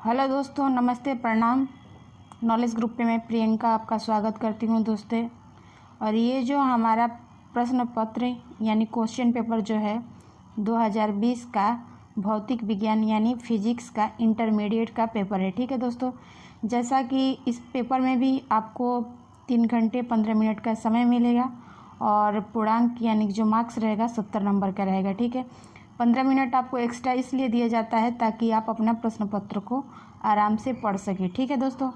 Hello दोस्तों, नमस्ते, प्रणाम। नॉलेज ग्रुप पे मैं प्रियंका आपका स्वागत करती हूँ दोस्तों। और ये जो हमारा प्रश्न पत्र यानी क्वेश्चन पेपर जो है 2020 का भौतिक विज्ञान यानी फिजिक्स का इंटरमीडिएट का पेपर है। ठीक है दोस्तों, जैसा कि इस पेपर में भी आपको 3 घंटे 15 मिनट का समय मिलेगा और पूर्णांक यानी जो मार्क्स रहेगा 70 नंबर का रहेगा। ठीक है, 15 मिनट आपको एक्स्ट्रा इसलिए दिया जाता है ताकि आप अपना प्रश्न पत्र को आराम से पढ़ सकें। ठीक है दोस्तों,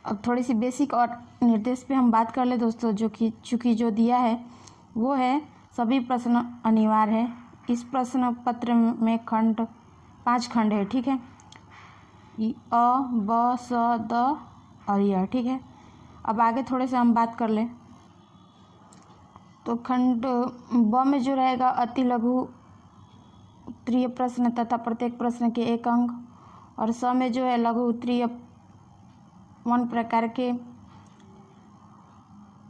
अब थोड़ी सी बेसिक और निर्देश पे हम बात कर ले दोस्तों। चूँकि जो दिया है वो है सभी प्रश्न अनिवार्य है। इस प्रश्न पत्र में 5 खंड है। ठीक है, अ, ब, स, द और य। ठीक है, अब आगे थोड़े से हम बात कर लें तो खंड ब में जो रहेगा अति लघु उत्तरीय प्रश्न तथा प्रत्येक प्रश्न के 1 अंक, और स में जो है लघु उत्तरीय 1 प्रकार के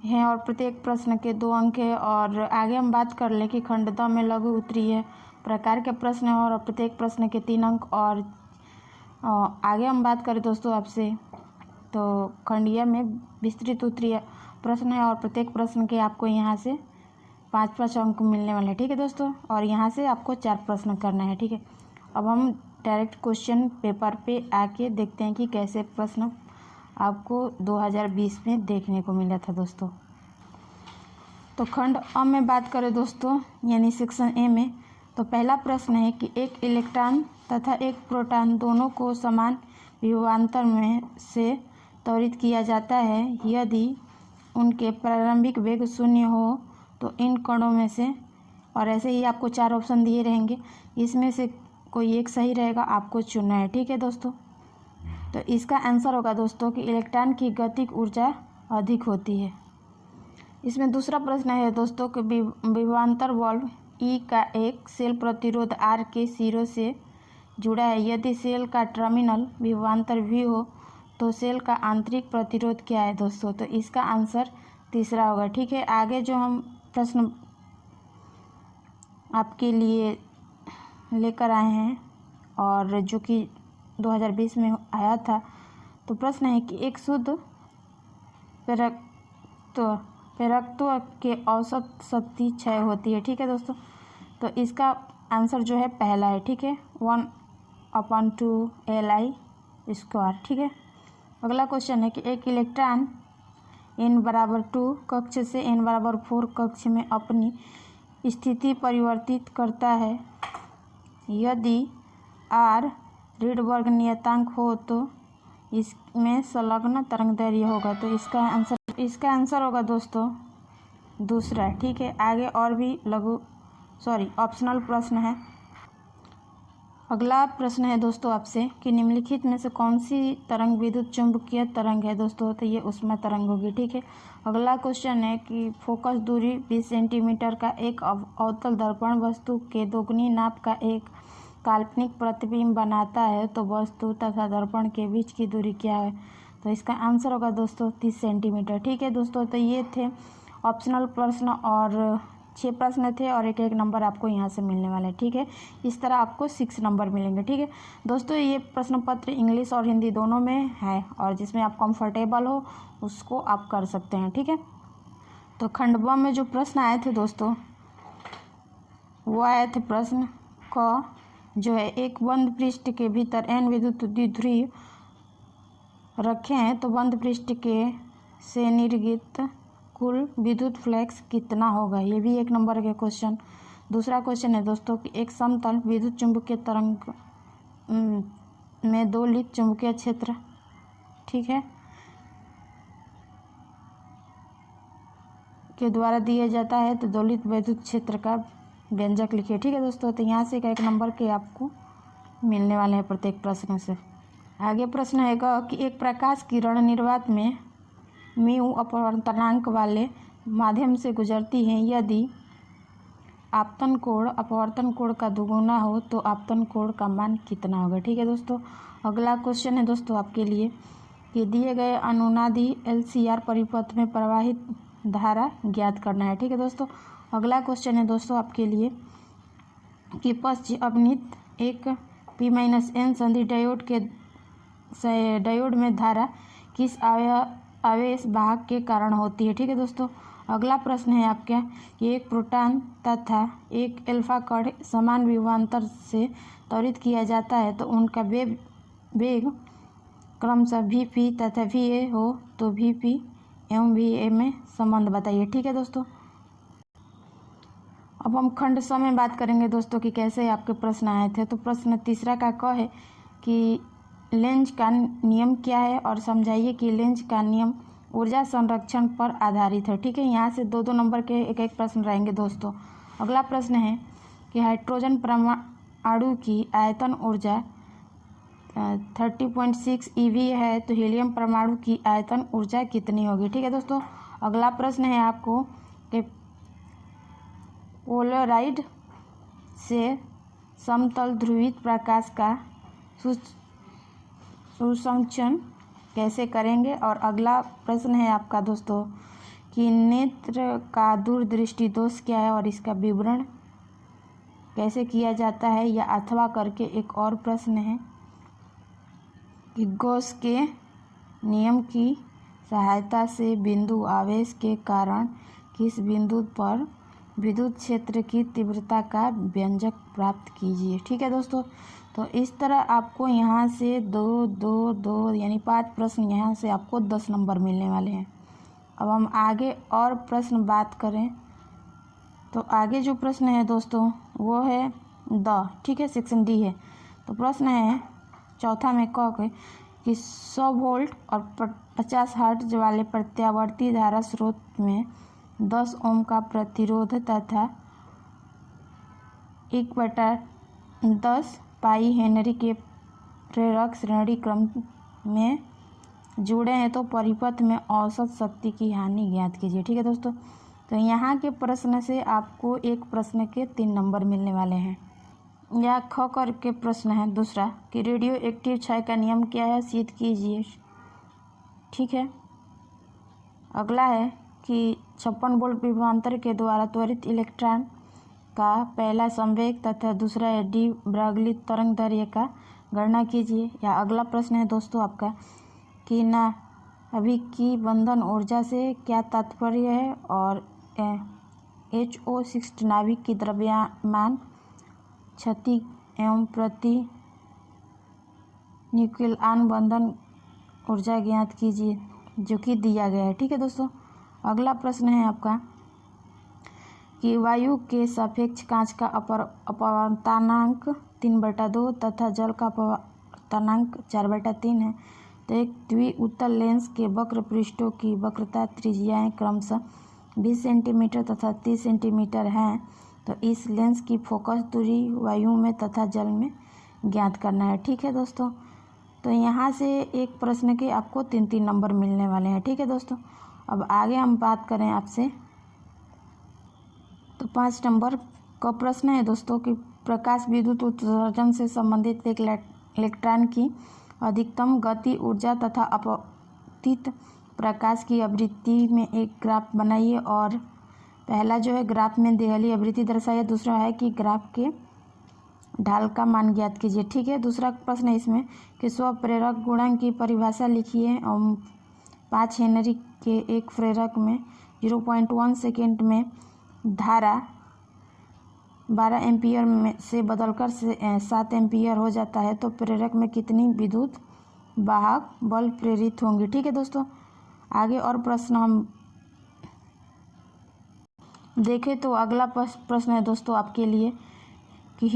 हैं और प्रत्येक प्रश्न के 2 अंक है। और आगे हम बात कर लें कि खंड द में लघु उत्तरीय प्रकार के प्रश्न है और प्रत्येक प्रश्न के 3 अंक। और आगे हम बात करें दोस्तों आपसे तो खंड य में विस्तृत उत्तरीय प्रश्न है और प्रत्येक प्रश्न के आपको यहाँ से 5-5 अंक मिलने वाले हैं। ठीक है दोस्तों, और यहाँ से आपको 4 प्रश्न करना है। ठीक है, अब हम डायरेक्ट क्वेश्चन पेपर पे आके देखते हैं कि कैसे प्रश्न आपको 2020 में देखने को मिला था दोस्तों। तो खंड अ में बात करें दोस्तों यानी सेक्शन ए में, तो पहला प्रश्न है कि एक इलेक्ट्रॉन तथा एक प्रोटॉन दोनों को समान विभवांतर में से त्वरित किया जाता है यदि उनके प्रारंभिक वेग 0 हो तो इन कणों में से, और ऐसे ही आपको 4 ऑप्शन दिए रहेंगे, इसमें से कोई एक सही रहेगा, आपको चुनना है। ठीक है दोस्तों, तो इसका आंसर होगा दोस्तों कि इलेक्ट्रॉन की गतिक ऊर्जा अधिक होती है। इसमें दूसरा प्रश्न है दोस्तों कि विभवांतर बल्ब ई का एक सेल प्रतिरोध आर के सिरों से जुड़ा है यदि सेल का टर्मिनल विभवांतर वी हो तो सेल का आंतरिक प्रतिरोध क्या है दोस्तों। तो इसका आंसर तीसरा होगा। ठीक है, आगे जो हम प्रश्न आपके लिए लेकर आए हैं और जो कि 2020 में आया था, तो प्रश्न है कि एक शुद्ध प्रेरकत्व के औसत शक्ति क्षय होती है। ठीक है दोस्तों, तो इसका आंसर जो है पहला है। ठीक है, 1/2 Li²। ठीक है, अगला क्वेश्चन है कि एक इलेक्ट्रॉन n=2 कक्ष से n=4 कक्ष में अपनी स्थिति परिवर्तित करता है यदि r रीडबर्ग नियतांक हो तो इसमें संलग्न तरंगदैर्घ्य होगा। तो इसका आंसर होगा दोस्तों दूसरा। ठीक है, आगे और भी ऑप्शनल प्रश्न है। अगला प्रश्न है दोस्तों आपसे कि निम्नलिखित में से कौन सी तरंग विद्युत चुंबकीय तरंग है दोस्तों। तो ये ऊष्मा तरंग होगी। ठीक है, अगला क्वेश्चन है कि फोकस दूरी 20 सेंटीमीटर का एक अवतल दर्पण वस्तु के दोगुनी नाप का एक काल्पनिक प्रतिबिंब बनाता है तो वस्तु तथा दर्पण के बीच की दूरी क्या है। तो इसका आंसर होगा दोस्तों 30 सेंटीमीटर। ठीक है दोस्तों, तो ये थे ऑप्शनल प्रश्न और 6 प्रश्न थे और एक नंबर आपको यहाँ से मिलने वाला है। ठीक है, इस तरह आपको 6 नंबर मिलेंगे। ठीक है दोस्तों, ये प्रश्न पत्र इंग्लिश और हिंदी दोनों में है और जिसमें आप कंफर्टेबल हो उसको आप कर सकते हैं। ठीक है, तो खंड ब में जो प्रश्न आए थे दोस्तों वो आए थे प्रश्न क जो है एक बंद पृष्ठ के भीतर n विद्युत द्विध्रुव रखे हैं तो बंद पृष्ठ के से निर्गत कुल विद्युत फ्लक्स कितना होगा। ये भी 1 नंबर के क्वेश्चन। दूसरा क्वेश्चन है दोस्तों कि एक समतल विद्युत चुंबकीय तरंग में दोलित चुंबकीय क्षेत्र, ठीक है, के द्वारा दिया जाता है तो दोलित विद्युत क्षेत्र का व्यंजक लिखिए। ठीक है दोस्तों, तो यहाँ से 1 नंबर के आपको मिलने वाले हैं प्रत्येक प्रश्न से। आगे प्रश्न है कि एक प्रकाश किरण निर्वात में म्यू अपवर्तनांक वाले माध्यम से गुजरती है यदि आपतन कोण अपवर्तन कोण का दुगुना हो तो आपतन कोण का मान कितना होगा। ठीक है दोस्तों, अगला क्वेश्चन है दोस्तों आपके लिए कि दिए गए अनुनादी LCR परिपथ में प्रवाहित धारा ज्ञात करना है। ठीक है दोस्तों, अगला क्वेश्चन है दोस्तों आपके लिए कि पश्च अवनित एक P-N संधि डायोड में धारा किस आवेश वाहक के कारण होती है। ठीक है दोस्तों। अगला प्रश्न है आपका कि एक प्रोटॉन तथा एक अल्फा कण समान विभवांतर से त्वरित किया जाता है तो उनका वेग क्रमशः Vp तथा Va हो तो Vp एवं Va में संबंध बताइए। ठीक है दोस्तों। अब हम खंड स में बात करेंगे दोस्तों कि कैसे आपके प्रश्न आए थे। तो प्रश्न तीसरा का क है कि लेंज का नियम क्या है और समझाइए कि लेंज का नियम ऊर्जा संरक्षण पर आधारित है। ठीक है। यहाँ से 2-2 नंबर के एक एक प्रश्न रहेंगे दोस्तों। अगला प्रश्न है कि हाइड्रोजन परमाणु की आयतन ऊर्जा 30.6 eV है तो हीलियम परमाणु की आयतन ऊर्जा कितनी होगी। ठीक है दोस्तों। अगला प्रश्न है आपको कि पोलराइड से समतल ध्रुवित प्रकाश का सुसंचरण कैसे करेंगे। और अगला प्रश्न है आपका दोस्तों कि नेत्र का दूरदृष्टि दोष क्या है और इसका विवरण कैसे किया जाता है। या अथवा करके एक और प्रश्न है कि गॉस के नियम की सहायता से बिंदु आवेश के कारण किस बिंदु पर विद्युत क्षेत्र की तीव्रता का व्यंजक प्राप्त कीजिए। ठीक है दोस्तों। तो इस तरह आपको यहाँ से 2 यानी 5 प्रश्न यहाँ से आपको 10 नंबर मिलने वाले हैं। अब हम आगे और प्रश्न बात करें तो आगे जो प्रश्न है दोस्तों वो है ठीक है, सेक्शन डी है। तो प्रश्न है चौथा में क के कि 100 वोल्ट और 50 हर्ट्ज वाले प्रत्यावर्ती धारा स्रोत में 10 ओम का प्रतिरोध तथा 1/10 पाई हेनरी के प्रेरक श्रेणी क्रम में जुड़े हैं तो परिपथ में औसत शक्ति की हानि ज्ञात कीजिए। ठीक है दोस्तों। तो यहाँ के प्रश्न से आपको एक प्रश्न के 3 नंबर मिलने वाले हैं। यह ख करके प्रश्न है दूसरा कि रेडियो एक्टिव क्षय का नियम क्या है, सिद्ध कीजिए। ठीक है। अगला है कि 56 वोल्ट विभवांतर के द्वारा त्वरित इलेक्ट्रॉन का पहला संवेग तथा दूसरा डी ब्रागली तरंग दैर्घ्य का गणना कीजिए। या अगला प्रश्न है दोस्तों आपका कि नाभिकीय बंधन ऊर्जा से क्या तात्पर्य है और HO6 नाभिक की द्रव्यमान क्षति एवं प्रति न्यूक्लियन बंधन ऊर्जा ज्ञात कीजिए जो कि दिया गया है। ठीक है दोस्तों। अगला प्रश्न है आपका कि वायु के सापेक्ष कांच का अपवर्तनांक 3/2 तथा जल का अपवर्तनांक 4/3 है। तो एक द्विउत्तल लेंस के वक्र पृष्ठों की वक्रता त्रिज्याएं क्रमशः 20 सेंटीमीटर तथा 30 सेंटीमीटर हैं। तो इस लेंस की फोकस दूरी वायु में तथा जल में ज्ञात करना है। ठीक है दोस्तों। तो यहाँ से एक प्रश्न के आपको 3-3 नंबर मिलने वाले हैं। ठीक है दोस्तों। अब आगे हम बात करें आपसे तो 5 नंबर का प्रश्न है दोस्तों कि प्रकाश विद्युत उत्सर्जन से संबंधित एक इलेक्ट्रॉन की अधिकतम गति ऊर्जा तथा अपतित प्रकाश की आवृत्ति में एक ग्राफ बनाइए। और पहला जो है ग्राफ में देहली आवृत्ति दर्शाइए। दूसरा है कि ग्राफ के ढाल का मान ज्ञात कीजिए। ठीक है। दूसरा प्रश्न है इसमें कि स्वप्रेरक गुणांक की परिभाषा लिखिए और 5 हेनरी के एक प्रेरक में 0.1 सेकेंड में धारा 12 एम्पियर में से बदलकर 7 एम्पियर हो जाता है तो प्रेरक में कितनी विद्युत वाहक बल प्रेरित होंगे। ठीक है दोस्तों। आगे और प्रश्न हम देखें तो अगला प्रश्न है दोस्तों आपके लिए कि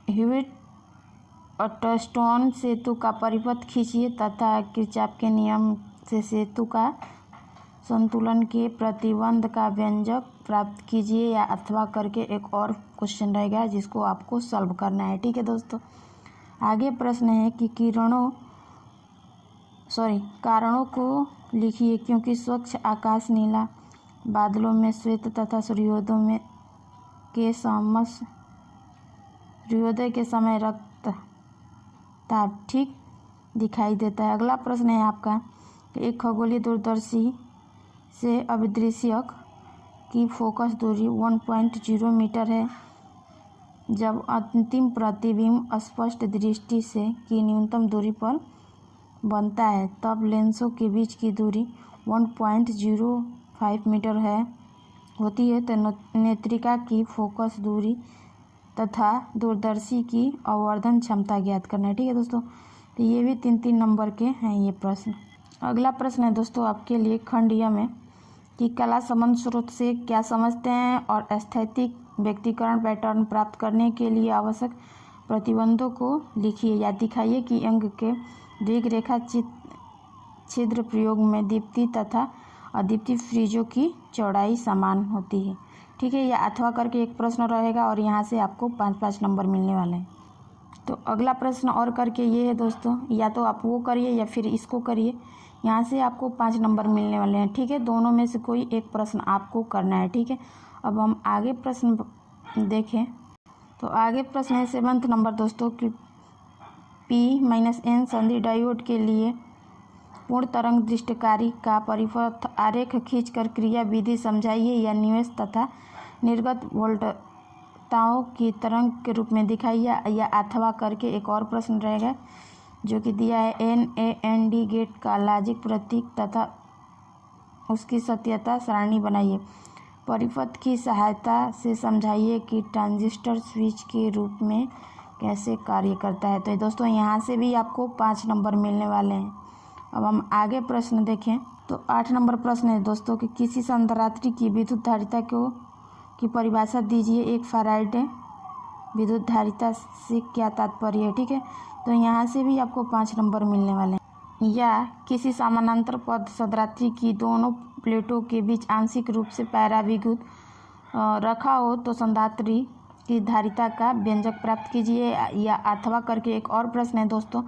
ह्यूस्टन सेतु का परिपथ खींचिए तथा किरचॉफ के नियम से सेतु का संतुलन के प्रतिबंध का व्यंजक प्राप्त कीजिए। या अथवा करके एक और क्वेश्चन रहेगा जिसको आपको सॉल्व करना है। ठीक है दोस्तों। आगे प्रश्न है कि कारणों को लिखिए क्योंकि स्वच्छ आकाश नीला, बादलों में श्वेत तथा सूर्योदय के समय रक्तताप ठीक दिखाई देता है। अगला प्रश्न है आपका एक खगोलीय दूरदर्शी से अभिदृश्यक की फोकस दूरी 1.0 मीटर है जब अंतिम प्रतिबिंब स्पष्ट दृष्टि से की न्यूनतम दूरी पर बनता है तब लेंसों के बीच की दूरी 1.05 मीटर होती है। तो नेत्रिका की फोकस दूरी तथा दूरदर्शी की अववर्धन क्षमता ज्ञात करना है। ठीक है दोस्तों, तो ये भी 3-3 नंबर के हैं ये प्रश्न। अगला प्रश्न है दोस्तों आपके लिए खंड य में कि कला संबंध स्रोत से क्या समझते हैं और स्थैतिक व्यक्तिकरण पैटर्न प्राप्त करने के लिए आवश्यक प्रतिबंधों को लिखिए या दिखाइए कि अंग के दीर्घ रेखा छिद्र प्रयोग में दीप्ति तथा अदीप्ति फ्रीजों की चौड़ाई समान होती है। ठीक है, या अथवा करके एक प्रश्न रहेगा और यहाँ से आपको 5-5 नंबर मिलने वाले हैं। तो अगला प्रश्न और करके ये है दोस्तों, या तो आप वो करिए या फिर इसको करिए, यहाँ से आपको 5 नंबर मिलने वाले हैं। ठीक है, दोनों में से कोई एक प्रश्न आपको करना है। ठीक है, अब हम आगे प्रश्न देखें। तो आगे प्रश्न है 7वां नंबर दोस्तों कि P-N संधि डायोड के लिए पूर्ण तरंग दृष्टिकारी का परिपथ आरेख खींचकर क्रिया विधि समझाइए या निवेश तथा निर्गत वोल्टताओं की तरंग के रूप में दिखाइए या अथवा करके एक और प्रश्न रहेगा जो कि दिया है NAND गेट का लॉजिक प्रतीक तथा उसकी सत्यता सारणी बनाइए। परिपथ की सहायता से समझाइए कि ट्रांजिस्टर स्विच के रूप में कैसे कार्य करता है। तो दोस्तों यहाँ से भी आपको 5 नंबर मिलने वाले हैं। अब हम आगे प्रश्न देखें। तो 8 नंबर प्रश्न है दोस्तों कि किसी संधारित्री की विद्युत धारिता की परिभाषा दीजिए। एक फैराडे विद्युत धारिता से क्या तात्पर्य है। ठीक है, तो यहाँ से भी आपको 5 नंबर मिलने वाले हैं। या किसी समानांतर पद संधारित्री की दोनों प्लेटों के बीच आंशिक रूप से पराविद्युत रखा हो तो संधारित्री की धारिता का व्यंजक प्राप्त कीजिए। या अथवा करके एक और प्रश्न है दोस्तों,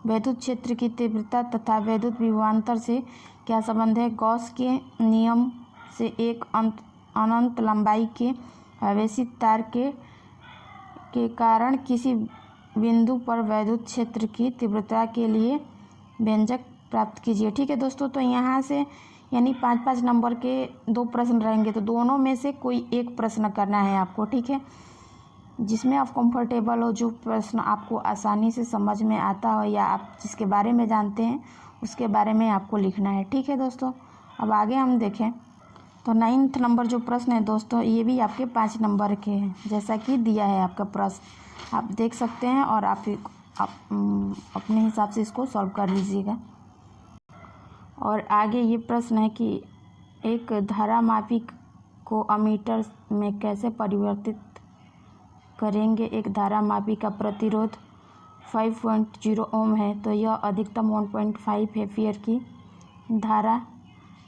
विद्युत क्षेत्र की तीव्रता तथा विद्युत विभवांतर से क्या संबंध है। गॉस के नियम से एक अनंत लंबाई के आवेशित तार के कारण किसी बिंदु पर विद्युत क्षेत्र की तीव्रता के लिए व्यंजक प्राप्त कीजिए। ठीक है दोस्तों, तो यहाँ से यानी 5-5 नंबर के 2 प्रश्न रहेंगे, तो दोनों में से कोई एक प्रश्न करना है आपको। ठीक है, जिसमें आप कंफर्टेबल हो, जो प्रश्न आपको आसानी से समझ में आता हो या आप जिसके बारे में जानते हैं उसके बारे में आपको लिखना है। ठीक है दोस्तों, अब आगे हम देखें। तो 9वां नंबर जो प्रश्न है दोस्तों, ये भी आपके 5 नंबर के हैं जैसा कि दिया है आपका प्रश्न, आप देख सकते हैं और आप अपने हिसाब से इसको सॉल्व कर लीजिएगा। और आगे ये प्रश्न है कि एक धारामापी को अमीटर में कैसे परिवर्तित करेंगे। एक धारामापी का प्रतिरोध 5.0 ओम है तो यह अधिकतम 1.5 एम्पीयर की धारा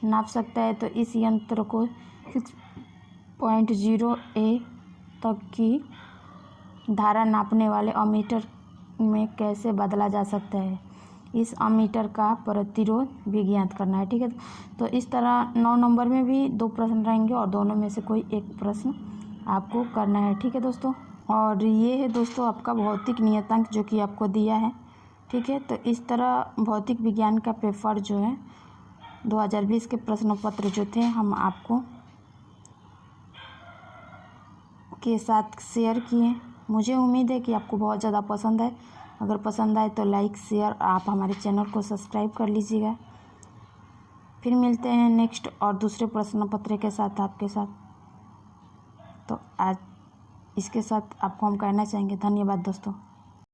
नाप सकता है। तो इस यंत्र को 6.0 A तक की धारा नापने वाले अमीटर में कैसे बदला जा सकता है। इस अमीटर का प्रतिरोध भी ज्ञात करना है। ठीक है, तो इस तरह 9 नंबर में भी 2 प्रश्न रहेंगे और दोनों में से कोई एक प्रश्न आपको करना है। ठीक है दोस्तों, और ये है दोस्तों आपका भौतिक नियतांक जो कि आपको दिया है। ठीक है, तो इस तरह भौतिक विज्ञान का पेपर जो है 2020 के प्रश्न पत्र जो थे हम आपको के साथ शेयर किए। मुझे उम्मीद है कि आपको बहुत ज़्यादा पसंद है। अगर पसंद आए तो लाइक शेयर, आप हमारे चैनल को सब्सक्राइब कर लीजिएगा। फिर मिलते हैं नेक्स्ट और दूसरे प्रश्न पत्र के साथ आपके साथ। तो आज इसके साथ आपको हम कहना चाहेंगे धन्यवाद दोस्तों।